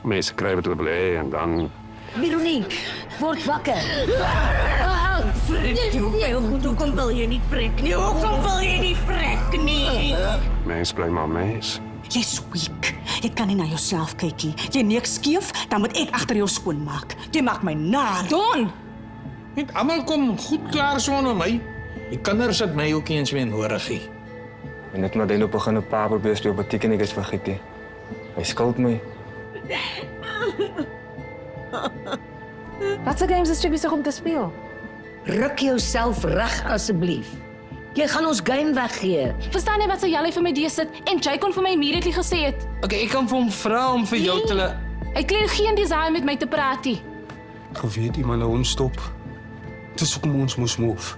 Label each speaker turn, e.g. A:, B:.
A: mense kry wat hulle wil hê en dan
B: Veronique, word wakker.
C: Hoekom wil jy nie vrek nie? Hoekom wil jy nie vrek nie?
A: mens bly maar mens.
C: Jy's weak. Jy kan nie na jouself kyk nie. Jy neek skeef, dan moet ek agter jou skoon maak. Jy maak my naar.
D: Don!
E: Net almal kom goed klaar sonder my. Die kinders het my ook eens weer nodig hê.
F: En net maar dan begin 'n paar probeer speel butiek en ek is vergeet nie. Hy skuld my.
D: Wat se games is jy besig om te speel?
B: Ruk jouself reg asseblief. Jy gaan ons game weggee.
D: Verstaan jy wat sy Jally vir my dees sit en Jay kon vir my immediately gesê het.
E: Okay, ek kan vir hom vra om vir jou te laat.
D: Hy kleer geen desire met my te praat nie.
A: Geweet iemand nou ons stop. Dis hoekom ons moes move.